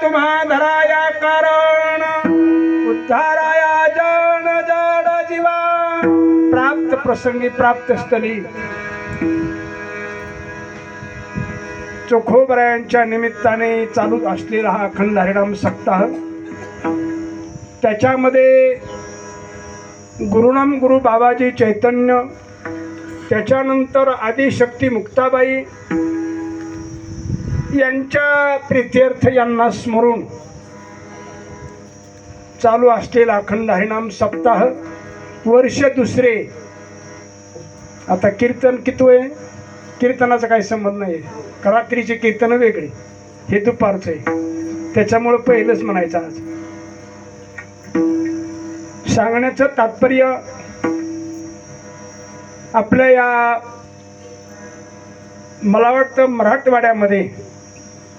तुम्हा धराया कारण उद्धाराया जन जड जीवा प्राप्त प्रसंगी प्राप्त स्थली चोखोबरायांच्या निमित्ताने चालू असलेला हा अखंड हरिनाम सप्ताह, त्याच्यामध्ये गुरुनाम गुरु बाबाजी चैतन्य, त्याच्यानंतर आदिशक्ती मुक्ताबाई यांच्या प्रित्यर्थ यांना स्मरून चालू असलेला अखंड हरिनाम सप्ताह वर्ष दुसरे. आता कीर्तन किती आहे? कीर्तनाचा काही संबंध नाही. रात्रीचे कीर्तन वेगळे, हे दुपारचं आहे, त्याच्यामुळं पहिलंच म्हणायचं. आज सांगण्याचं तात्पर्य आपल्या या मला वाटतं मराठवाड्यामध्ये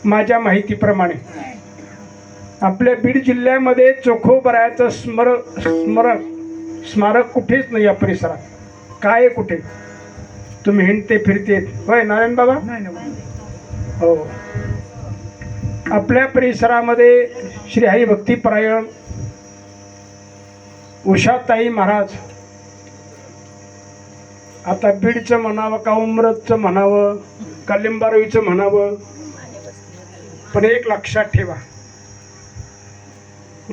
माझ्या माहितीप्रमाणे आपल्या बीड जिल्ह्यामध्ये चोखोबरायाचं स्मारक कुठेच नाही. या परिसरात काय कुठे तुम्ही हिंडते फिरते होय नारायण बाबा? हो, आपल्या परिसरामध्ये श्री हरी भक्तीपरायण उषाताई महाराज, आता बीडचं म्हणावं का उमरतचं म्हणावं का लिंबारोईचं म्हणावं, पण एक लक्षात ठेवा,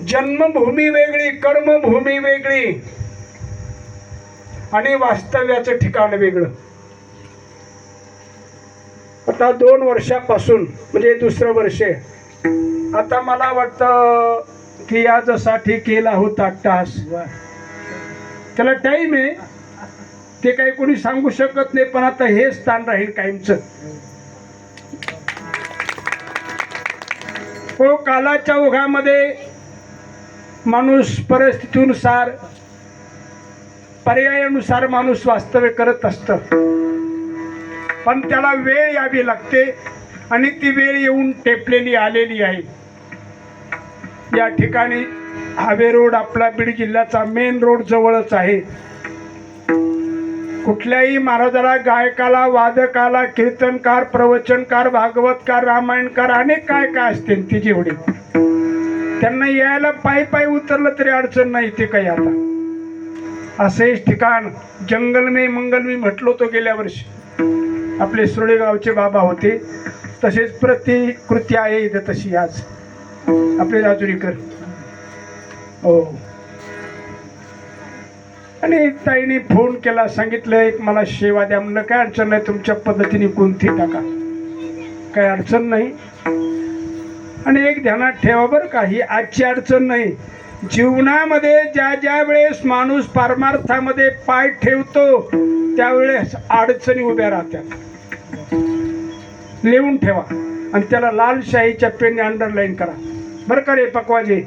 जन्मभूमी वेगळी, कर्मभूमी वेगळी आणि वास्तव्याचं ठिकाण वेगळं. आता 2 वर्षापासून म्हणजे दुसरं वर्ष, आता मला वाटतं की यासाठी केला होता टास, त्याला टाइम आहे, ते काही कोणी सांगू शकत नाही, पण आता हे स्थान राहील कायमचं. हो, कालाच्या ओघामध्ये माणूस परिस्थितीनुसार पर्यायानुसार माणूस वास्तव्य करत असतं, पण त्याला वेळ यावी लागते आणि ती वेळ येऊन टेपलेली आलेली आहे. या ठिकाणी हावे रोड आपला बीड जिल्ह्याचा मेन रोड जवळच आहे. कुठल्याही महाराजाला, गायकाला, वादकाला, कीर्तनकार, प्रवचनकार, भागवतकार, रामायणकार अनेक काय काय असते ती जेवढे, त्यांना यायला पायी पायी उतरलं तरी अडचण नाही. ते काही आता असेच ठिकाण जंगलमे मंगलमी म्हटलो तो गेल्या वर्षी आपले सुरेगावचे बाबा होते, तसेच प्रतिकृती आहे इथं तशी आज आपले राजुरीकर. हो, आणि ताईने फोन केला, सांगितलं एक मला सेवा द्या. म्हणलं काय अडचण नाही, तुमच्या पद्धतीने कोणती टाका, काही अडचण नाही. आणि एक ध्यानात ठेवा बरं का, ही आजची अडचण नाही. जीवनामध्ये ज्या ज्या वेळेस माणूस पारमार्थामध्ये पाय ठेवतो त्यावेळेस अडचणी उभ्या राहतात. लिहून ठेवा आणि त्याला लाल शाईच्या पेनने अंडरलाईन करा बरं का रे पकवाजे.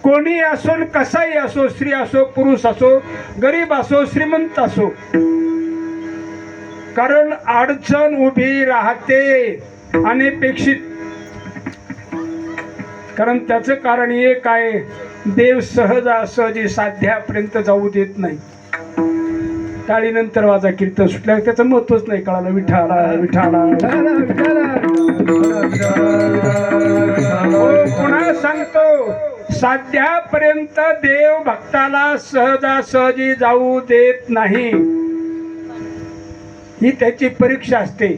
कोणी असो, कसाही असो, स्त्री असो, पुरुष असो, गरीब असो, श्रीमंत असो, कारण अडचण उभी राहते अनपेक्षित. कारण त्याचं कारण एक आहे, देव सहजासहजी साध्यापर्यंत जाऊ देत नाही. टाळीनंतर वाजा कीर्तन सुटल्या त्याचं महत्वच नाही कळालं. विठाला विठाला पुन्हा सांगतो, साध्यापर्यंत देव भक्ताला सहजासहजी जाऊ देत नाही. ही त्याची परीक्षा असते.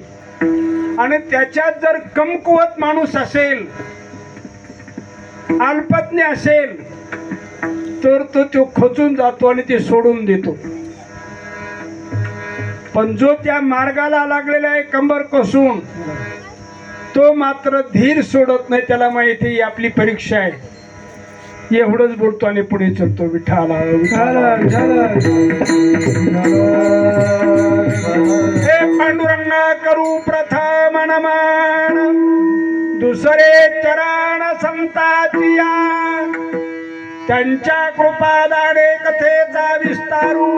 आणि त्याच्यात जर कमकुवत माणूस असेल, अल्पज्ञ असेल, तर तो खचून जातो आणि ते सोडून देतो. पण जो त्या मार्गाला लागलेला आहे कंबर कसून, तो मात्र धीर सोडत नाही. त्याला माहिती ही आपली परीक्षा आहे. एवढंच बोलतो आणि पुढे चलतो. विठाला विठाला हे पांडुरंगा करू प्रथम नमन, दुसरे चरण संताची त्यांच्या कृपादाने कथेचा विस्तारू.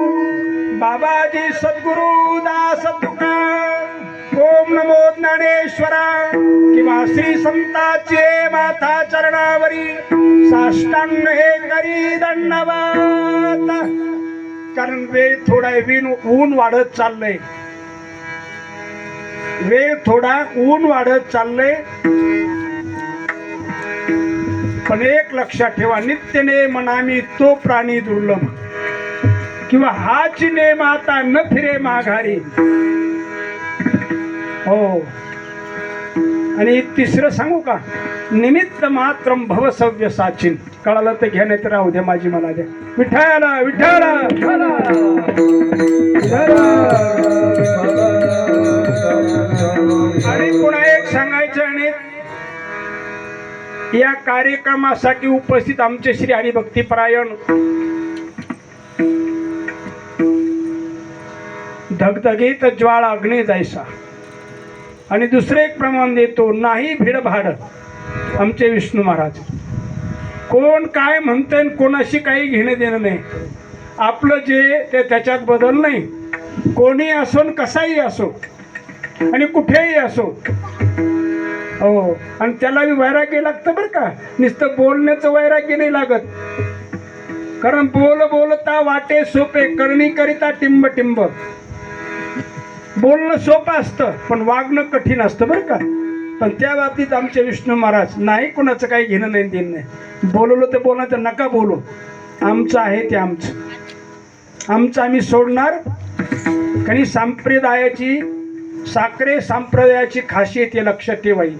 बाबाजी सद्गुरु दास तुका, ओम नमो ज्ञानेश्वरा किंवा श्री संताचे माथा चरणावरी साष्टांग हे करी दंडवत. कारण वेळ थोडा ऊन वाढत चाललंय, वेळ थोडा ऊन वाढत चाललंय. पण एक लक्षात ठेवा, नित्य नेम नामी तो प्राणी दुर्लभ, किंवा हाच नेम आता न फिरे माघारी. हो. आणि तिसरं सांगू का, निमित्त मात्र भव सव्य साचिन. कळालं तर घ्या, नाही तर राहू द्या, माझी मला द्या. विठ्ठल विठ्ठल. आणि पुन्हा एक सांगायचं, आणि या कार्यक्रमासाठी उपस्थित आमचे श्री हरिभक्तीपरायण धगधगीत ज्वाळा अग्नी जायसा. आणि दुसरे एक प्रमाण देतो, नाही भिडभाड, आमचे विष्णू महाराज. कोण काय म्हणतंय, कोणाशी काही घेणं देणं नाही. आपलं जे ते त्याच्यात बदल नाही. कोणी असो, कसाही असो, आणि कुठेही असो. हो. आणि त्याला बी वैराग्य लागतं बरं का, नुसतं बोलण्याचं वैराग्य नाही लागत. कारण बोलता वाटे सोपे, करणी करिता टिंब टिंब. बोलणं सोपं असतं, पण वागणं कठीण असतं बरं का. पण त्या बाबतीत आमचे विष्णू महाराज नाही, कोणाचं काही घेणं नाही देणं नाही. बोलवलं तर बोला, तर नका बोलू. आमचं आहे ते आमचं, आमचं आम्ही सोडणार. कारण संप्रदायाची, साखरे संप्रदायाची खासियत हे लक्षात ठेवाई.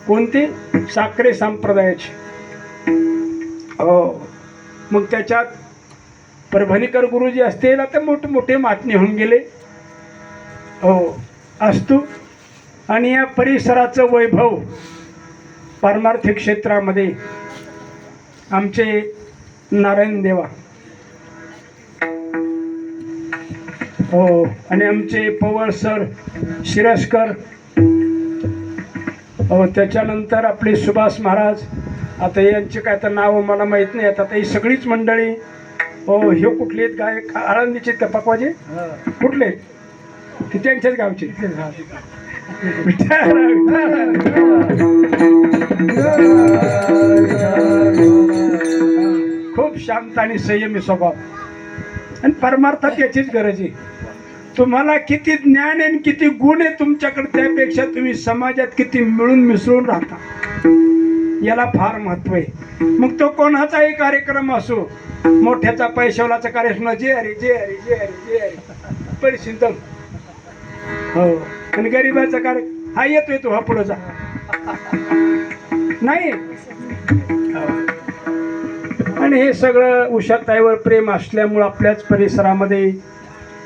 कोणती? साखरे संप्रदायाची. हो. मग त्याच्यात परभणीकर गुरुजी असतील, आता मोठे महात्मे होऊन गेले. हो. असतो. आणि या परिसराचं वैभव पारमार्थिक क्षेत्रामध्ये आमचे नारायण देवा. हो. आणि आमचे पवार सर, शिरस्कर. हो. त्याच्यानंतर आपले सुभाष महाराज. आता यांचे काय तर नाव मला माहीत नाही. आता ही सगळीच मंडळी. हो. हे कुठले आहेत गायक? आळंदीचे का पकवाजे? कुठले? ते त्यांच्याच गावचे. खूप शांत आणि संयमी स्वभाव. आणि परमार्थात याचीच गरज आहे. तुम्हाला किती ज्ञान आहे, किती गुण आहे तुमच्याकडे, त्यापेक्षा तुम्ही समाजात किती मिळून मिसळून राहता, याला फार महत्व आहे. मग तो कोणाचाही कार्यक्रम असो, मोठ्याचा पैशावालाचा कार्यक्रम, जे हरी जे हरी जे हरी जे हरी परिचिंतन. हो. आणि गरीबाचा कार्यक्रम हा येतोय, तो हा पुढे जा नाही. आणि हे सगळं उषाताईवर प्रेम असल्यामुळं आपल्याच परिसरामध्ये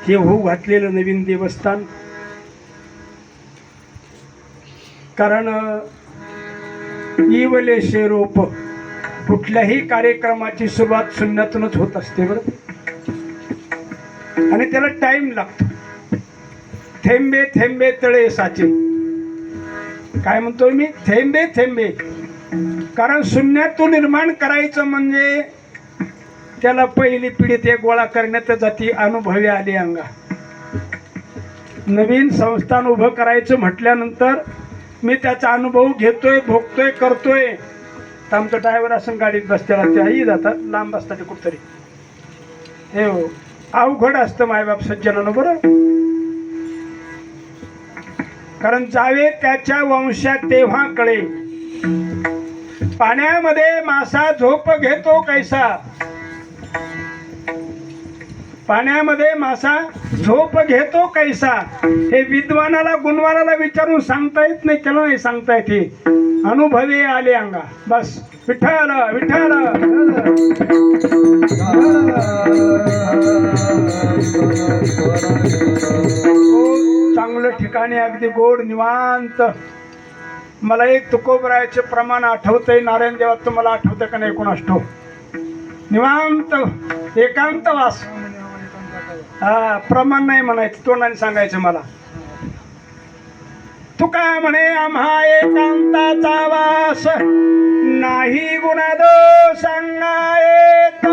हे होऊ घातलेलं नवीन देवस्थान. कारण इवले शेरोप, कुठल्याही कार्यक्रमाची सुरुवात शून्यातूनच होत असते बरं. आणि त्याला टाइम लागतो. थेंबे थेंबे तळे साचे. काय म्हणतोय मी? थेंबे थेंबे. कारण शून्यातून निर्माण करायचं म्हणजे त्याला पहिली पिढी ते गोळा करण्यात जाती अनुभवी आली अंगा. नवीन संस्थान उभं करायचं म्हटल्यानंतर मी त्याचा अनुभव घेतोय, भोगतोय, करतोय. तर आमचं ड्रायव्हर असं गाडीत बसतेला, त्याही जातात, लांब असतात कुठतरी. हे हो. अवघड असतं मायबाप सज्जनानं बरं. कारण जावे त्याच्या वंशात तेव्हा कळे, पाण्यामध्ये मासा झोप घेतो कैसा. पाण्यामध्ये मासा झोप घेतो कैसा, हे विद्वानाला गुणवानाला विचारून सांगता येत नाही, त्याला नाही सांगता येते. अनुभवी आले अंगा. बस. विठ्ठल विठ्ठल. चांगलं ठिकाणी अगदी गोड निवांत. मला एक तुकोबरायाचे प्रमाण आठवतंय. नारायण देवात तुम्हाला आठवतं का नाही कोणास ठाऊक. निवांत एकांत वास. हा. प्रमाण नाही म्हणायचं, तोंडाने सांगायचं मला. तुका म्हणे आम्हा एकांताचा वास, नाही गुणादो सांगायत.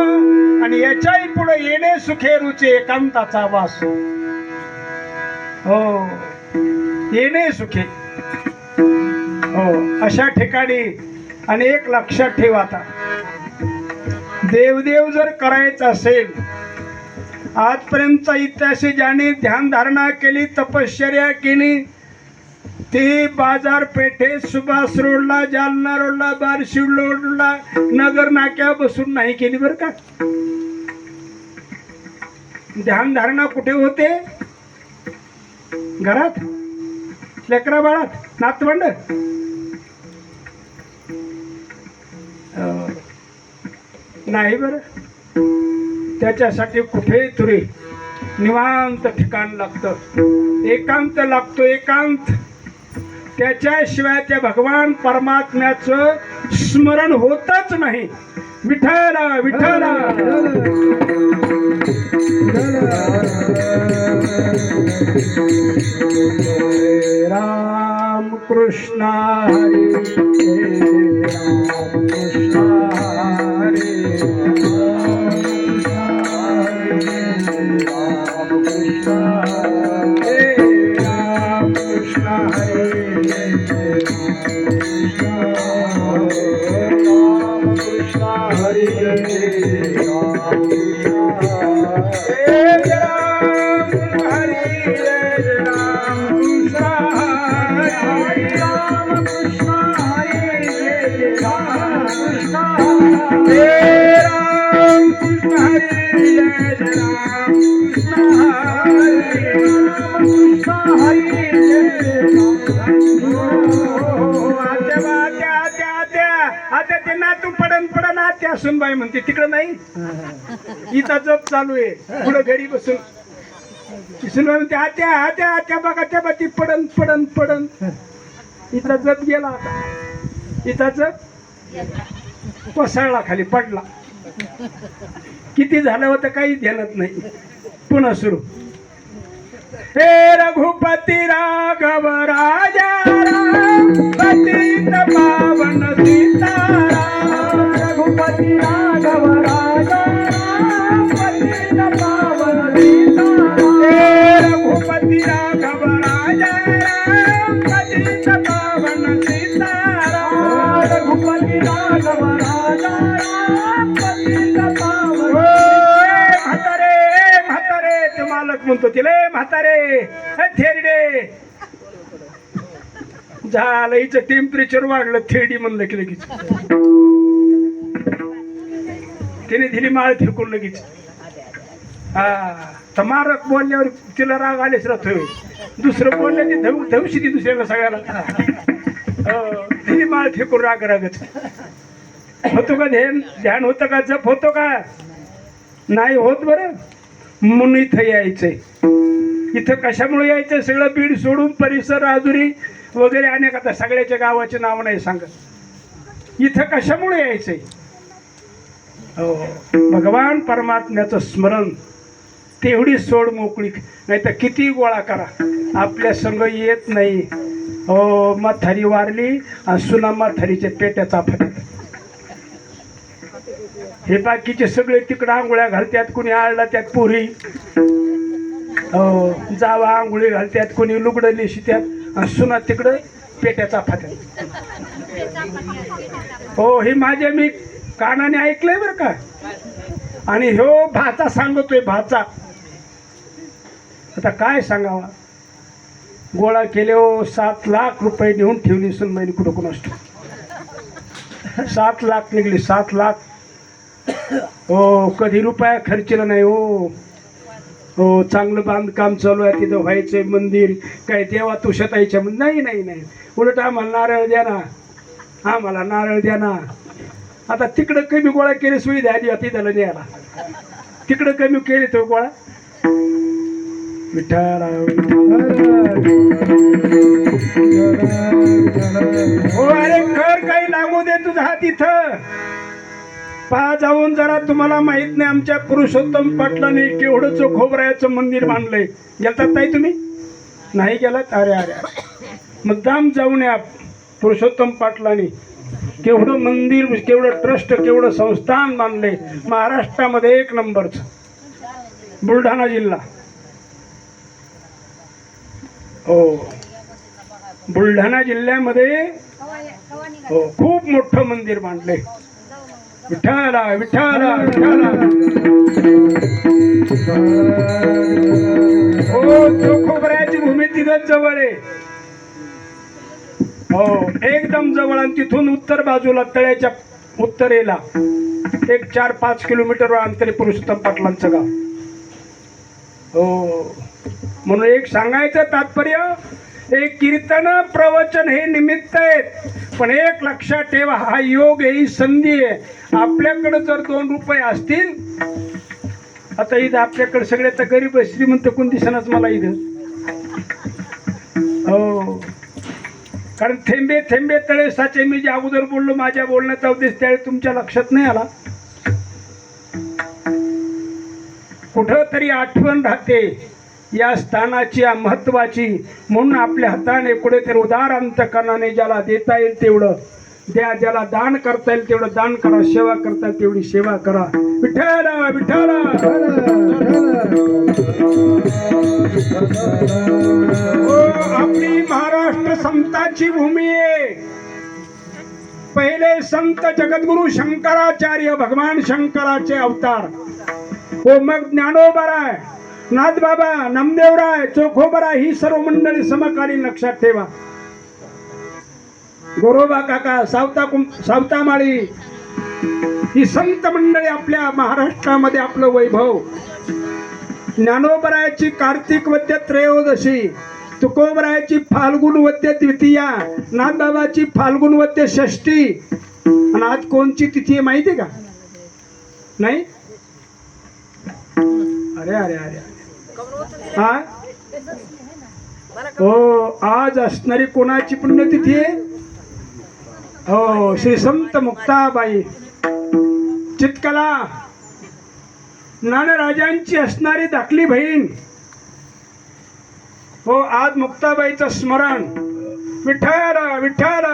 आणि याच्याही पुढे येणे सुखे रुचे, एकांताचा वास. हो. येणे सुखे. हो. अशा ठिकाणी. आणि एक लक्षात ठेवा, आता देवदेव जर करायचं असेल, आजपर्यंतचा इतिहास ज्याने ध्यान धारणा केली, तपश्चर्या केली, ते बाजारपेठेत सुभाष रोडला, जालना रोडला, बार्शी रोडला, नगर नाक्या बसून नाही केली बरं का. ध्यानधारणा कुठे होते? घरात, लेकरा बाळात, नातवंड. नाही बरं. त्याच्यासाठी कुठे तरी निवांत ठिकाण लागतं, एकांत लागतो, एकांत. त्याच्याशिवाय त्या भगवान परमात्म्याचं स्मरण होतच नाही. विठ्ठला विठ्ठला राम कृष्ण हरी राम कृष्ण हरी राम कृष्ण हरी आता ते नातू पडन पडन आत्या सुनबाई म्हणते तिकडं नाही, इथं जप चालू आहे पुढं घरी बसून. सुनबाई म्हणते आत्या आत्या आत्या बघा त्या बाती पडन पडन पडन. इथं जप गेला, आता इथं जप कोसळला, खाली पडला. किती झालं होतं काही ध्यानात नाही. पुन्हा सुरू. हे रघुपती राघव राजा पतित पावन सीताराम. रघुपती राघव राजा पतित पावन सीताराम. हे रघुपती राघव राजा पतित पावन सीताराम. रघुपती राघव राजा पतित पावन. म्हातारे म्हातारे ते मालक म्हणतो तिला, म्हातारे थेरडे झालं, हिचं टेम्परेचर वाढलं, थेरडी म्हणलं की लगेच तिने दिली माळ फेकून लगेच. हा मारक बोलल्यावर तिला राग आलेच राहतोय. दुसरं बोललं ती धवशी ती दुसऱ्याला सगळ्याला. तिने माळ फेकून राग रागच. होतो का ध्यान? ध्यान होतं का? जप होतो का? नाही होत बरं. म्हणून इथं यायचंय. इथं कशामुळे यायचं? सगळं बीड सोडून परिसर, राजुरी वगैरे अनेक, आता सगळ्याच्या गावाचे नाव नाही सांगत. इथं कशामुळे यायचंय? हो, भगवान परमात्म्याचं स्मरण. तेवढी सोड मोकळी. नाही तर किती गोळा करा, आपल्या संग येत नाही. हो, म्हातारी वारली आणि सुना म्हातारीच्या पेट्याचा फटत. हे बाकीचे सगळे तिकडं आंघोळ्या घालत्यात, कुणी आळला त्यात पोरी. हो, जावा आंघोळी घालत्यात, कोणी लुगडं नेशित्यात आणि सुना तिकडं पेट्याचा फाट्यात. हो, हे माझ्या मी कानाने ऐकलंय बरं का. आणि ह्यो भाचा सांगतोय, भाचा. आता काय सांगावा. गोळा केले हो, 7 लाख रुपये नेऊन ठेवली सुनबाईने कुठं कोण असतो. 7 लाख निघले, 7 लाख. हो, कधी रुपया खर्चला नाही. हो हो, चांगलं बांधकाम चालू आहे, तिथं व्हायचंय मंदिर. काय तेव्हा तू शताईच्या नाही नाही नाही, उलट आम्हाला नारळ द्या ना, आम्हाला नारळ द्या ना. आता तिकडं कमी गोळा केले, सुविधा आली होती त्याला न्यायला. तिकडं कमी केले तो गोळा. विठाला हो, अरे घर काही लागू दे तुझा हात इथं. पहा जाऊन जरा, तुम्हाला माहित नाही आमच्या पुरुषोत्तम पाटलाने केवढं खोबरायाचं मंदिर बांधलंय. गेलतात ताई तुम्ही? नाही गेलात? अरे अरे, मुद्दाम जाऊन या. पुरुषोत्तम पाटलाने केवढं मंदिर, केवढं ट्रस्ट, केवढं संस्थान बांधलंय. महाराष्ट्रामध्ये 1 नंबरचं. बुलढाणा जिल्हा. हो, बुलढाणा जिल्ह्यामध्ये हो खूप मोठं मंदिर बांधलंय. विठ्ठला विठ्ठला विठ्ठला. हो, खोबऱ्याची भूमी तिथंच जवळ आहे. हो एकदम जवळ. आणि तिथून उत्तर बाजूला तळ्याच्या उत्तरेला एक 4-5 किलोमीटर अंतरी पुरुषोत्तम पाटलांचं गाव. हो म्हणून एक सांगायचं तात्पर्य, हे कीर्तन प्रवचन हे निमित्त आहेत, पण एक लक्षात ठेवा, हा योग ही संधी आहे. आपल्याकडे जर 2 रुपये असतील, आता इथं आपल्याकडे सगळे तर गरीब श्रीमंत कोण दिसणारच मला इथं. हो कारण थेंबे थेंबे तळे साचे, मी जे अगोदर बोललो माझ्या बोलण्याचा उद्देश त्यावेळी तुमच्या लक्षात नाही आला. कुठं तरी आठवण राहते या स्थानाची, या महत्वाची. म्हणून आपल्या हाताने कुठेतरी उदार अंतकरणाने ज्याला देता येईल तेवढं द्या, ज्याला दान करता येईल तेवढं दान करा, सेवा करता येईल तेवढी सेवा करा. विठ्ठल विठ्ठल. आपली महाराष्ट्र संतांची भूमी आहे. पहिले संत जगद्गुरु शंकराचार्य, भगवान शंकराचे अवतार. हो मग ज्ञानोबराय, नाथबाबा, नामदेवराय, चोखोबराय, ही सर्व मंडळी समकालीन लक्षात ठेवा. गोरोबा काका, सावतामाळी, ही संत मंडळी आपल्या महाराष्ट्रामध्ये आपलं वैभव. ज्ञानोबरायाची कार्तिक वद्य त्रयोदशी, तुकोबरायाची फाल्गुन वद्य द्वितीया, नाथबाबाची फाल्गुन वद्य षष्ठी. आणि आज कोणची तिथी आहे माहिती का? नाही? अरे अरे अरे हा हो, आज असणारी कोणाची पुण्यतिथी आहे? हो, श्री संत मुक्ताबाई चितकला नानराजांची असणारी धाकली बहीण. हो, आज मुक्ताबाईचं स्मरण. विठ्ठल विठ्ठल.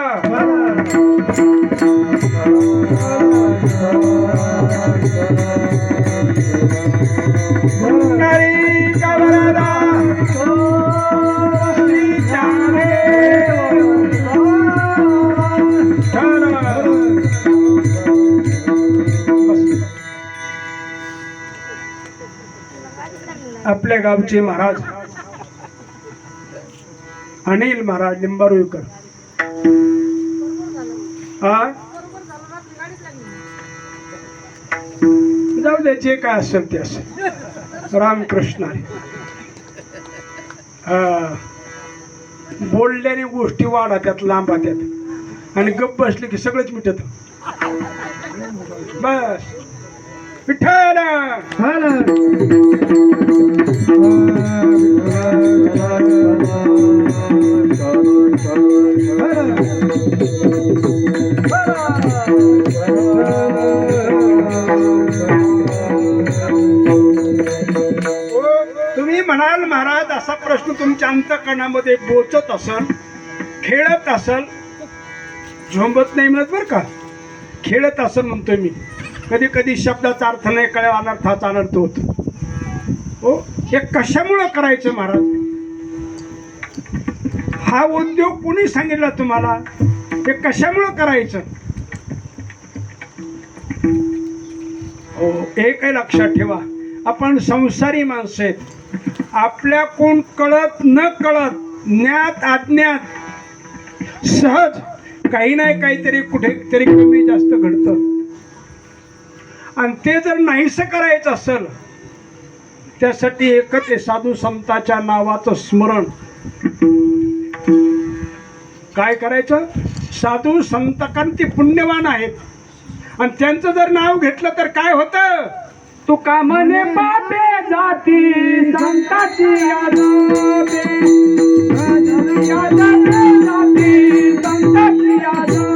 आपल्या गावचे महाराज अनिल महाराज लिंबारुईकर, जाऊ दे, जे काय असेल ते असेल. रामकृष्ण. बोलल्याने गोष्टी वाढा त्यात, लांबा त्यात, आणि गप्प बसले की सगळंच मिटत. बस. विठ्ठल. तुम्ही म्हणाल महाराज, असा प्रश्न तुमच्या अंतःकरणामध्ये बोचत असल, खेळत असल, झोंबत नाही म्हणत बरं का, खेळत असल म्हणतोय मी. कधी कधी शब्दाचा अर्थ नाही कळला, अनर्थाचा अनर्थ होतो. हो, हे कशामुळं करायचं महाराज? हा उद्योग कुणी सांगितला तुम्हाला? हे कशामुळं करायचं? हो, एक लक्षात ठेवा, आपण संसारी माणसं आहेत. आपल्या कोण कळत न कळत, ज्ञात अज्ञात, सहज काही नाही काहीतरी कुठेतरी कमी जास्त घडतं. आणि ते जर नाहीसं करायचं असेल, त्यासाठी एकच आहे, साधू संतांच्या नावाचं स्मरण. काय करायचं? साधू संत कारण ती पुण्यवान आहेत, आणि त्यांचं जर नाव घेतलं तर काय होतं? तू कामने पापे जाती संताची यादवे, जाती संताची यादवे.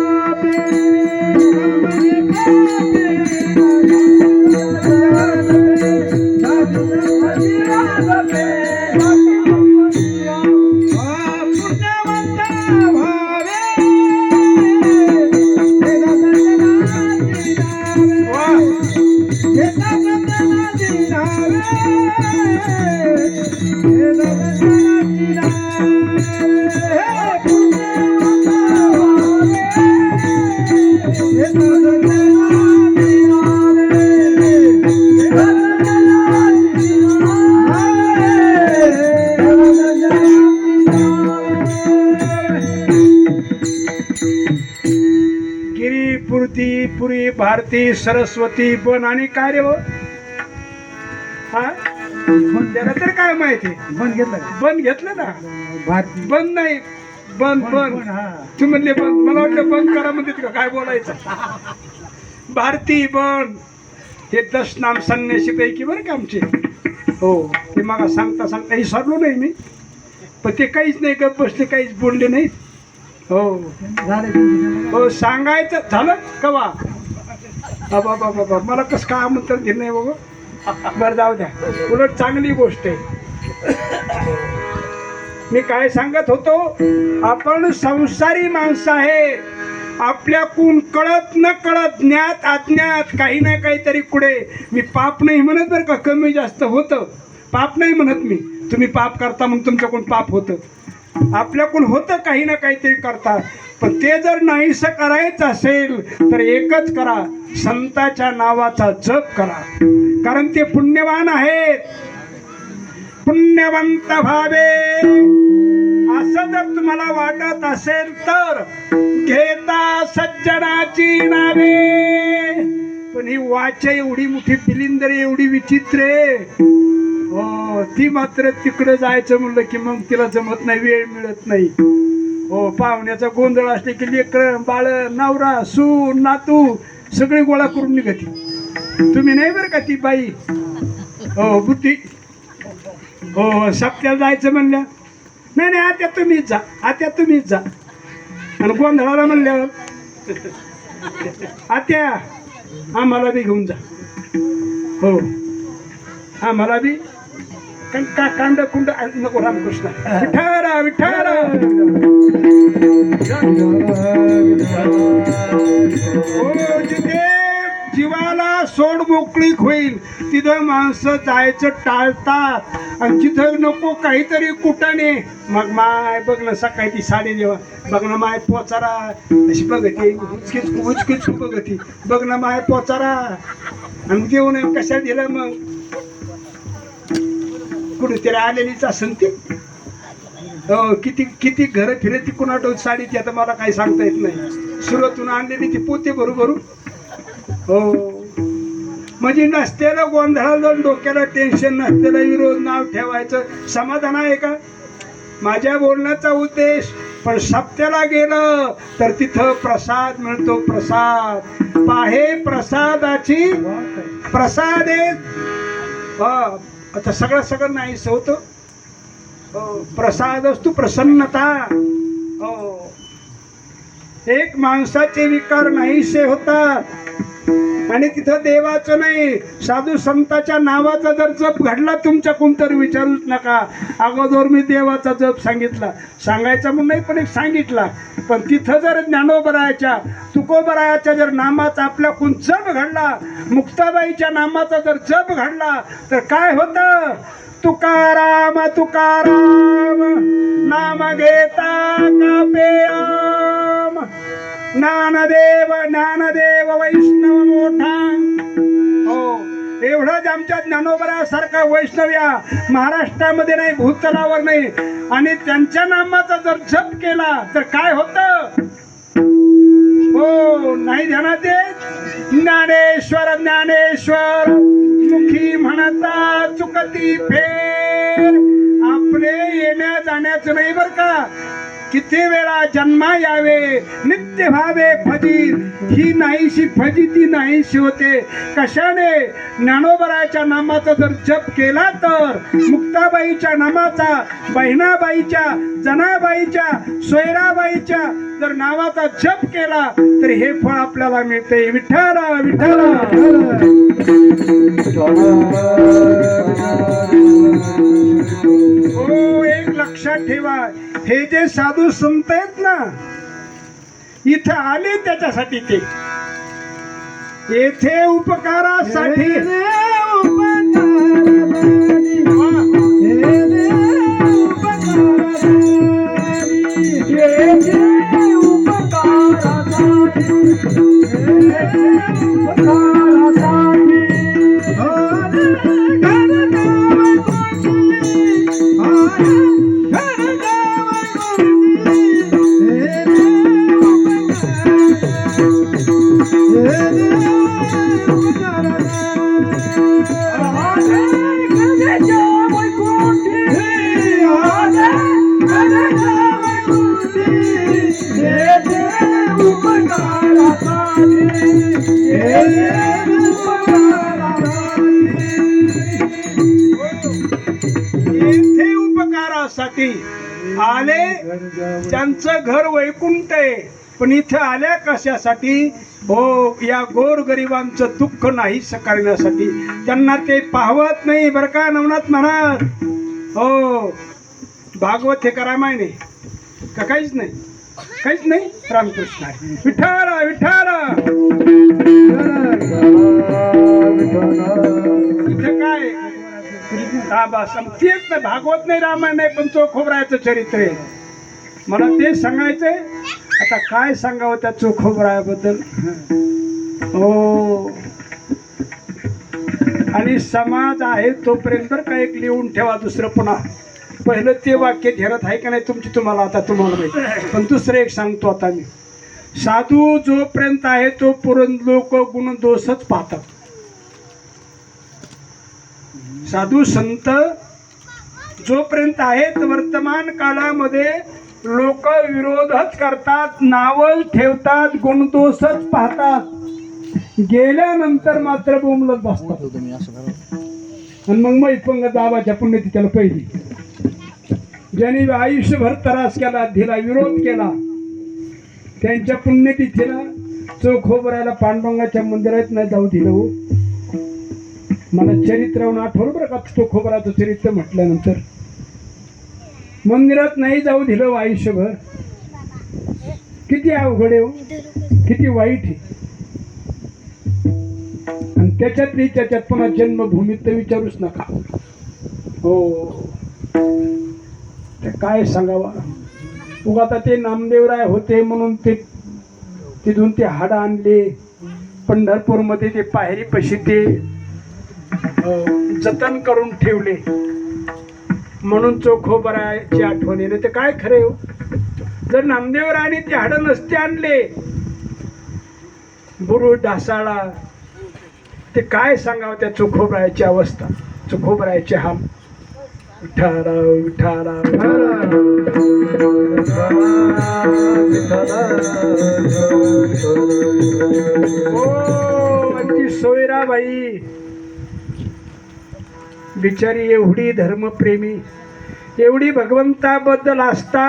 त्रिपुरी, भारती, सरस्वती, बन आणि काय रे हो? हा त्याला तर काय माहिती. बन घेतलं का? बन घेतलं ना. भारती बन नाही, बन बन. हा. तू म्हणले बन, मला वाटलं बंद करा म्हणते का काय बोलायचं. भारती, बन हे 10 नाम संन्यासी पैकी बरं का आमचे. हो ते मला सांगता सांगता विसरलो नाही मी, पण ते काहीच नाही गप्प बसले, काहीच बोलले नाही. हो हो सांगायचं झालं कवा. बाबा बाबा मला कसं काय आमंत्रण दिलं नाही बाबा. बरं जाऊ द्या, उलट चांगली गोष्ट आहे. मी काय सांगत होतो, आपण संसारी माणसं आहे. आपल्याकून कळत न कळत, ज्ञात अज्ञात काही ना काहीतरी कुठे. मी पाप नाही म्हणत बरं का, कमी जास्त होतं पाप नाही म्हणत मी. तुम्ही पाप करता म्हणून तुमच्याकडून पाप होतं. आपल्याकडून होतं काही ना काहीतरी करता, पण ते जर नाहीसं करायचं असेल तर एकच करा, संताच्या नावाचा जप करा. कारण ते पुण्यवान आहेत. पुण्यवंत व्हावे असं जर तुम्हाला वाटत असेल तर घेता सज्जनाची नावे. पण ही वाच एवढी मोठी पिलिंदर एवढी विचित्र आहे. हो ती मात्र तिकडं जायचं म्हणलं की मग तिला जमत नाही, वेळ मिळत नाही. हो पाहुण्याचा गोंधळ असले की लेकर बाळ नवरा सून नातू सगळे गोळा करून निघते. तुम्ही नाही बरं का ती बाई. हो बुद्धी. हो सप्त्याला जायचं म्हणल्या, नाही नाही आत्या तुम्हीच जा, आत्या तुम्हीच जा. आणि गोंधळाला म्हणल्यावर आत्या आम्हाला बी घेऊन जा. हो आम्हाला बी कांड कुंड नको. रामकृष्ण विठारा विठारा. हो जिथे जीवाला सोड मोकळीक होईल तिथं माणसं जायचं टाळतात. आणि जिथं नको काहीतरी कुटाने, मग माय बघ ना सकाळी ती साडी जेव्हा बघ ना माय पोचारा अशी बघते, उचकीच उचकीच बघती, बघ ना माय पोचारा. आणि देऊन कशा दिलं मग कुठेतरी आलेलीच असेल ती. हो किती किती घरं फिरे ती कुणाटो साडीची आता मला काही सांगता येत नाही. सुरतून आणलेली ती पोते भरू. हो म्हणजे नसतेलं गोंधळाला डोक्याला टेन्शन नसतेलं विरोध नाव ठेवायचं समाधान आहे का माझ्या बोलण्याचा उद्देश. पण सप्त्याला गेलं तर तिथं प्रसाद मिळतो. प्रसाद पाहे प्रसादाची प्रसादे. आता सगळं नाहीसं होतं. प्रसाद असतो प्रसन्नता. हो एक माणसाचे विकार नाहीसे होतात आणि तिथं देवाचं नाही साधू संताच्या नावाचा जर जप घडला तुमच्याकडून तर विचारूच नका. अगोदर मी देवाचा जप सांगितला, सांगायचा म्हणून नाही पण एक सांगितला. पण तिथं जर ज्ञानोबरायाच्या तुकोबरायाच्या जर नामाचा आपल्याकडून जप घडला, मुक्ताबाईच्या नामाचा जर जप घडला तर काय होतं. तुकाराम तुकाराम नाम घेता कापे आम. ज्ञानदेव ज्ञानदेव वैष्णव मोठा. हो एवढंच आमच्या ज्ञानोबरासारखा वैष्णव या महाराष्ट्रामध्ये नाही, भूतलावर नाही. आणि त्यांच्या नामाचा जर जप केला तर काय होतं. हो नाही ध्यानात येत. ज्ञानेश्वर ज्ञानेश्वर मुखी म्हणता चुकती फेर. आपले येण्या जाण्याचं नाही बर का. किती वेळा जन्मा यावे नित्य भावे फजीर. ही नाहीशी फजिती नाहीशी होते कशाने. ज्ञानोबराच्या नामाचा जर जप केला तर, मुक्ताबाईच्या नामाचा, बहिणाबाईच्या, जनाबाईच्या, सोयराबाईच्या जर नावाचा जप केला तर हे फळ आपल्याला मिळते. विठ्ठल विठ्ठल. हो एक लक्षात ठेवा, हे जे साधू संत आहेत ना इथं आले त्याच्यासाठी. ते येथे उपकारासाठी. Yeah. आले त्यांचं घर वैकुंठ आहे, पण इथं आल्या कशासाठी? हो, या गोरगरिबांचं दुःख नाही करण्यासाठी. त्यांना ते पाहवत नाही बरं का नवनाथ महाराज. हो, भागवत हे करा माय नाही का? काहीच नाही, काहीच नाही. रामकृष्ण हरी. विठ्ठल विठ्ठल. इथं काय हा बस तेच नाही, भागवत नाही, रामायण नाही, पण चोखोबरायाचं चरित्र आहे. मला ते सांगायचंय. आता काय सांगावं त्या चोखोबरायाबद्दल. हो, आणि समाज आहे तोपर्यंत का एक लिहून ठेवा. दुसरं पुन्हा पहिलं ते वाक्य ध्यानात आहे का नाही तुमची, तुम्हाला आता तुम्हाला माहिती. पण दुसरं एक सांगतो आता मी. साधू जोपर्यंत आहे तोपर्यंत लोक गुण दोषच पाहतात. साधू संत जोपर्यंत आहेत वर्तमान काळामध्ये लोक विरोधच करतात, नावच ठेवतात, गुणदोषच पाहतात. गेल्यानंतर मात्र बोंबलत बसतात. आणि मग मैपंग दाबाच्या पुण्यतिथीला पहिली ज्यांनी आयुष्यभर त्रास केला, दिला, विरोध केला, त्यांच्या पुण्यतिथीला चोखोबरायला पांडुरंगाच्या मंदिरात नाही जाऊ दिलं. हो, मला चरित्रावरून आठवलं बरं का. चोखोबराचं चरित्र म्हटल्यानंतर मंदिरात नाही जाऊ दिलं आयुष्यभर. किती अवघड आहे, किती वाईट आहे. आणि त्याच्यात पुन्हा जन्मभूमीत तर विचारूच नका. हो, ते काय सांगावा. उगा आता ते नामदेवराय होते म्हणून ते तिथून ते हाडं आणले पंढरपूरमध्ये, ते पायरी पशी ते जतन करून ठेवले म्हणून चोखोबरायाची आठवण येते. ते काय खरे हो. जर नामदेवरायाने ते हाडं नसते आणले बुरुज ढासाळा, ते काय सांगावं त्या चोखोबरायाची अवस्था, चोखोबरायाचे हाल. विठाराव विठाराव. हो, ती सोयराबाई बिचारी एवढी धर्मप्रेमी, एवढी भगवंताबद्दल आस्था,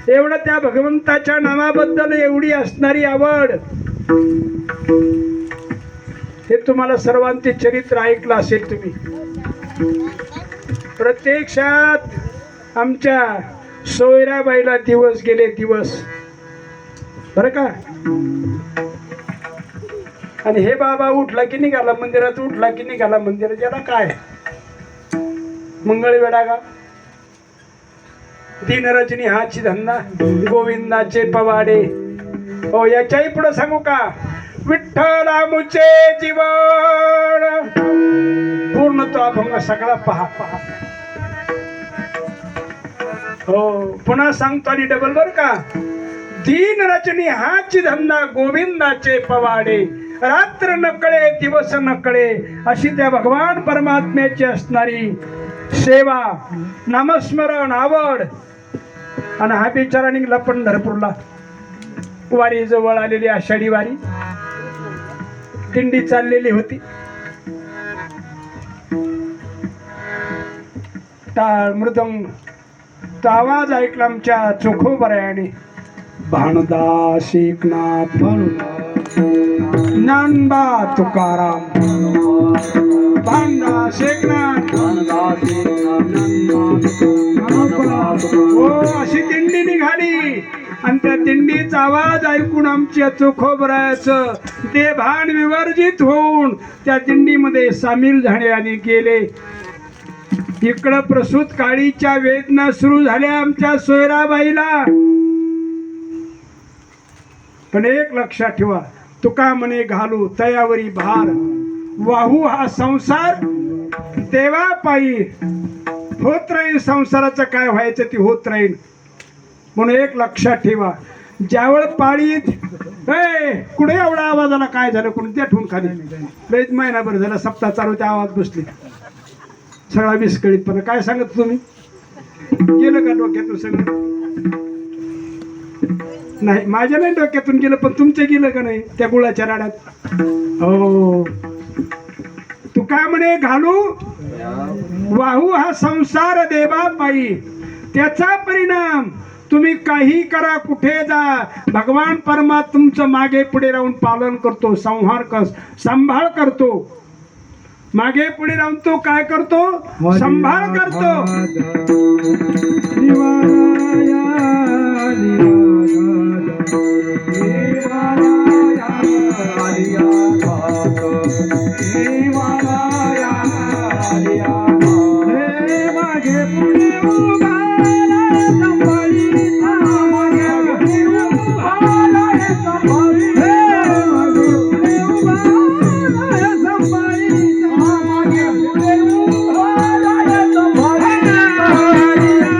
एवढं त्या भगवंताच्या नावाबद्दल एवढी असणारी आवड. हे तुम्हाला सर्वांचे चरित्र ऐकलं असेल तुम्ही. प्रत्यक्षात आमच्या सोयराबाईला दिवस गेले, दिवस बरं का. आणि हे बाबा उठला की निघाला मंदिरात, उठला की निघाला मंदिरात. ज्याला काय मंगळवेढा का दिनरजनी हाची धंदा, गोविंदाचे पवाडे. हो, याच्याही पुढे सांगू का. विठ्ठलामुचे जीवन पूर्ण तो अभंग सगळा पहा पहा. हो, पुन्हा सांगतो आणि डबल बर का. दीन रचनी हाची धंदा, गोविंदाचे पवाडे. रात्र नकळे दिवस नकळे, अशी त्या भगवान परमात्म्याची असणारी सेवा, नामस्मरण, आवड. आणि हा बिचारा निघाला पंढरपूरला. वारी जवळ आलेली आषाढी वारी, दिंडी चाललेली होती. टाळ मृदंग तो आवाज ऐकला आमच्या चोखोबरायाने. भानुदा शेखनाथ ज्ञानबा तुकाराम, भानुदा शेखनाथ. हो, अशी दिंडी निघाली. आणि त्या दिंडीचा आवाज ऐकून आमच्या चोखोबरायाचं ते भान विवर्जित होऊन त्या दिंडीमध्ये सामील झाले आणि गेले. इकडं प्रसूत काळीच्या वेदना सुरू झाल्या आमच्या सोयराबाईला. पण एक लक्षात ठेवा, तुका म्हणे घालू तयावरी भार, वाहू हा संसार देवा पायी. होत राहील संसाराचं काय व्हायचं ते होत राहील. म्हणून एक लक्षात ठेवा, ज्यावेळ पाळीत कुठे एवढा आवाज आला, काय झालं, कोणी त्या ठेवून खाली लयच महिनाभर झाला सप्ताह चालू, त्या आवाज बसली सगळा विस्कळीत. पण काय सांगत तुम्ही, गेलं का डोक्यातून सगळं? नाही, माझ्या नाही डोक्यातून गेलं, पण तुमचं गेलं का नाही त्या गुळाच्या राड्यात? हो, तू काय म्हणे घालू वाहू हा संसार देवा पायी. त्याचा परिणाम तुम्ही काही करा, कुठे जा, भगवान परमात्मा तुमचं मागे पुढे राहून पालन करतो, सांभाळ करतो. मागे पुढे राहून तो काय करतो? सांभाळ करतो.